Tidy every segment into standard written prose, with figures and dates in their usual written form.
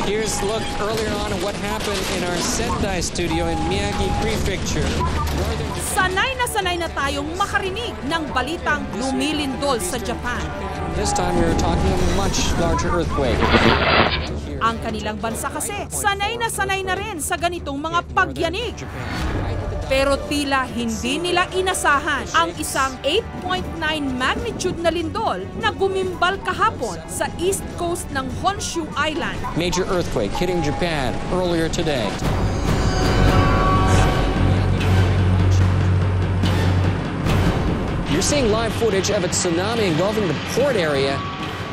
Here's a look earlier on at what happened in our Sendai studio in Miyagi Prefecture. Sanay na tayong makarinig ng balitang lumilindol sa Japan. This time we were talking of a much larger earthquake. Ang kanilang bansa kasi sanay na rin sa ganitong mga pagyanig. Pero tila hindi nila inasahan ang isang 8.9 magnitude na lindol na gumimbal kahapon sa east coast ng Honshu Island. Major earthquake hitting Japan earlier today. You're seeing live footage of a tsunami engulfing the port area.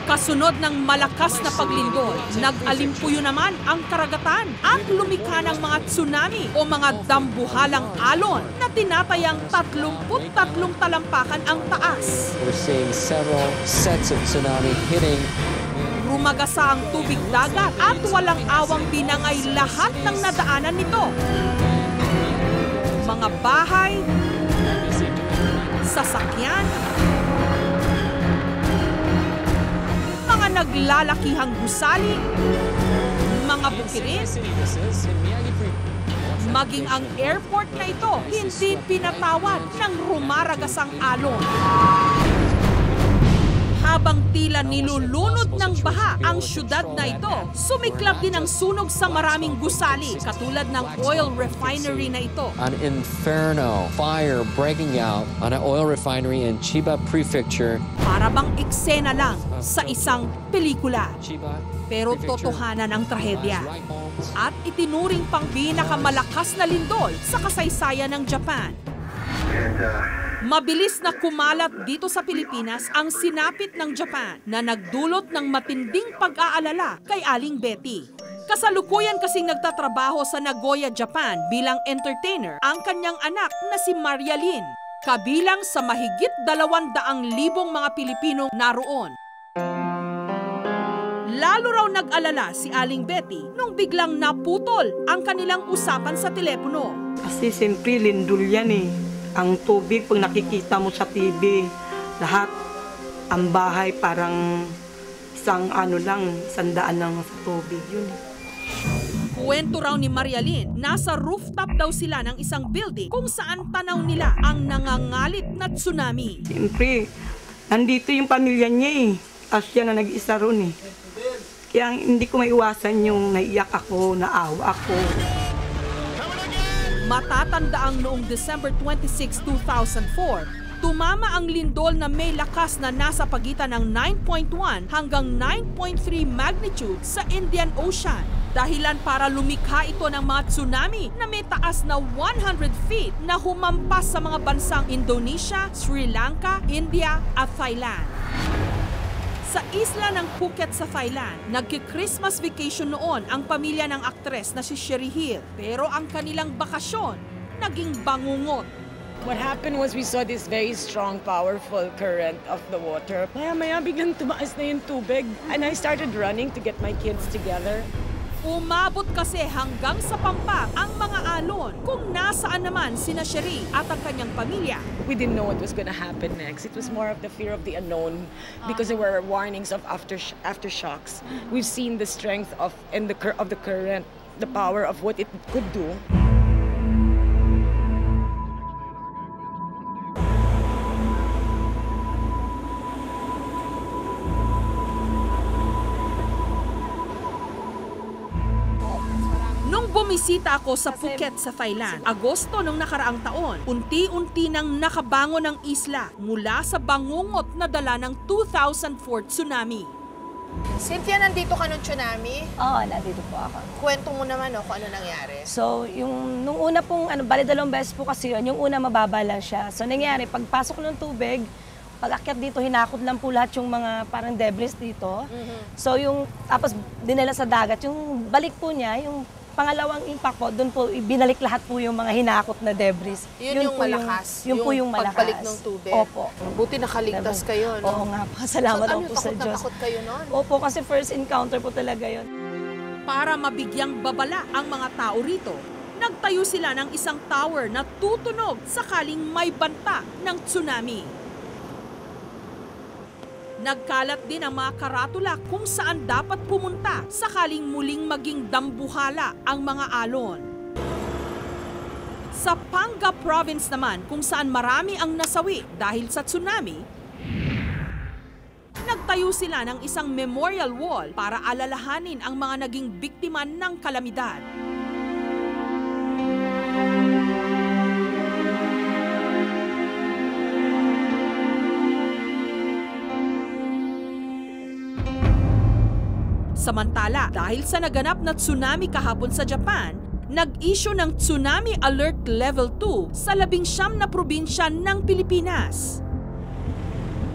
Kasunod ng malakas na paglindol, nag-alimpuyo naman ang karagatan at lumikha ng mga tsunami o mga dambuhalang alon na tinatayang 33 talampakan ang taas. We're seeing several sets of tsunami hitting. Rumagasa ang tubig dagat at walang awang binangay lahat ng nadaanan nito. Mga bahay, sasakyan, mga naglalakihang gusali, mga bukirin, maging ang airport na ito hindi pinatawad ng rumaragasang alon. Habang tila nilulunod ng baha ang syudad na ito, sumiklab din ang sunog sa maraming gusali, katulad ng oil refinery na ito. An inferno fire breaking out on an oil refinery in Chiba Prefecture. Para bang eksena lang sa isang pelikula. Pero totohanan ang trahedya. At itinuring pang pinakamalakas na lindol sa kasaysayan ng Japan. Mabilis na kumalat dito sa Pilipinas ang sinapit ng Japan na nagdulot ng matinding pag-aalala kay Aling Betty. Kasalukuyan kasing nagtatrabaho sa Nagoya, Japan bilang entertainer ang kanyang anak na si Marialyn, kabilang sa mahigit 200,000 mga Pilipinong naroon. Lalo raw nag-alala si Aling Betty nung biglang naputol ang kanilang usapan sa telepono. Kasi siyempre lindol yan eh. Ang tubig, pag nakikita mo sa TV, lahat, ang bahay parang isang sandaan lang sa tubig yun. Kwento raw ni Marialyn, nasa rooftop daw sila ng isang building kung saan tanaw nila ang nangangalit na tsunami. Siyempre, nandito yung pamilya niya eh. Asya na nag-isa ron eh. Kaya hindi ko maiwasan yung naiyak ako, naawa ako. Matatandaang noong December 26, 2004, tumama ang lindol na may lakas na nasa pagitan ng 9.1 hanggang 9.3 magnitude sa Indian Ocean. Dahilan para lumikha ito ng mga tsunami na may taas na 100 feet na humampas sa mga bansang Indonesia, Sri Lanka, India at Thailand. Sa isla ng Phuket sa Thailand, nagki-Christmas vacation noon ang pamilya ng aktres na si Sherry Hill. Pero ang kanilang bakasyon, naging bangungot. What happened was we saw this very strong, powerful current of the water. Maya-maya biglang tumaas na yung tubig. And I started running to get my kids together. Umabot kasi hanggang sa Pampang ang mga alon kung nasaan naman sina Sherry at ang kanyang pamilya. We didn't know what was going to happen next. It was more of the fear of the unknown because there were warnings of aftershocks. We've seen the strength of the current, the power of what it could do. Nung bumisita ako sa Phuket sa Thailand, Agosto nung nakaraang taon, unti-unti nang nakabangon ang isla mula sa bangungot na dala ng 2004 tsunami. Cynthia, nandito ka nung tsunami? Oo, nandito po ako. Kwento mo naman kung ano nangyari. So, nung una pong, bali 2 beses po kasi yun, yung una mababa lang siya. So, nangyari, pagpasok ng tubig, pag-akyat dito, hinakot lang po lahat yung mga parang debris dito. So, tapos dinala sa dagat, yung balik po niya, yung pangalawang impact po, doon po binalik lahat po yung mga hinakot na debris. Yun yung malakas? Yun po yung malakas. Pagbalik ng tubig? Opo. Buti nakaligtas kayo, no? Oo nga po. Salamat po sa Diyos. Takot kayo nun? Opo, kasi first encounter po talaga yun. Para mabigyang babala ang mga tao rito, nagtayo sila ng isang tower na tutunog sakaling may banta ng tsunami. Nagkalat din ang mga karatula kung saan dapat pumunta sakaling muling maging dambuhala ang mga alon. Sa Panga Province naman, kung saan marami ang nasawi dahil sa tsunami, nagtayo sila ng isang memorial wall para alalahanin ang mga naging biktima ng kalamidad. Samantala, dahil sa naganap na tsunami kahapon sa Japan, nag-issue ng Tsunami Alert Level 2 sa 19 na probinsya ng Pilipinas.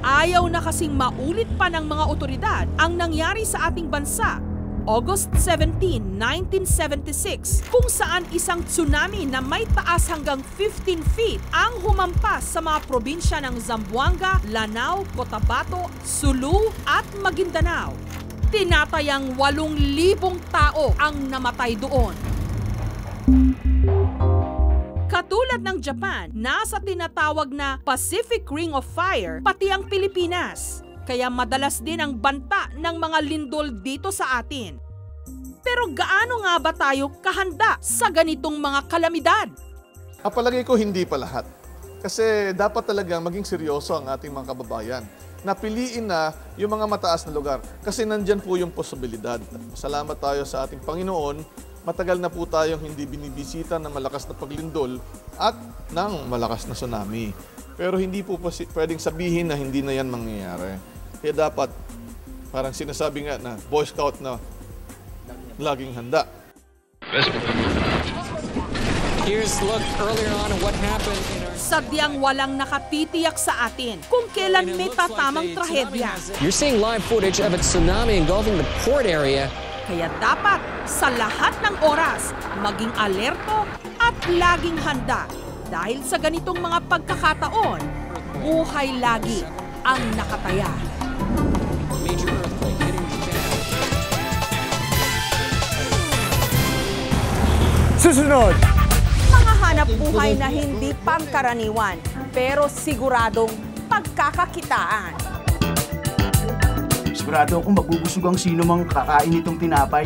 Ayaw na kasing maulit pa ng mga otoridad ang nangyari sa ating bansa August 17, 1976, kung saan isang tsunami na may taas hanggang 15 feet ang humampas sa mga probinsya ng Zamboanga, Lanao, Cotabato, Sulu at Maguindanao. Tinatayang 8,000 tao ang namatay doon. Katulad ng Japan, nasa tinatawag na Pacific Ring of Fire pati ang Pilipinas. Kaya madalas din ang banta ng mga lindol dito sa atin. Pero gaano nga ba tayo kahanda sa ganitong mga kalamidad? Palagay ko hindi pa lahat. Kasi dapat talaga maging seryoso ang ating mga kababayan. Napiliin na yung mga mataas na lugar. Kasi nandyan po yung posibilidad. Salamat tayo sa ating Panginoon. Matagal na po tayong hindi binibisita ng malakas na paglindol at ng malakas na tsunami. Pero hindi po pwedeng sabihin na hindi na yan mangyayari. Kaya dapat, parang sinasabi nga na Boy Scout na laging handa. Here's a look earlier on at what happened in our... Sadyang walang nakatitiyak sa atin kung kailan may tatamang trahedya. You're seeing live footage of a tsunami engulfing the port area. Kaya dapat sa lahat ng oras maging alerto at laging handa. Dahil sa ganitong mga pagkakataon, buhay lagi ang nakataya. Major earthquake hitting Japan. Susunod! Mga hanap buhay na hindi pangkaraniwan pero siguradong pagkakakitaan. Sigurado akong mabubusog ang sino mang kakain itong tinapay.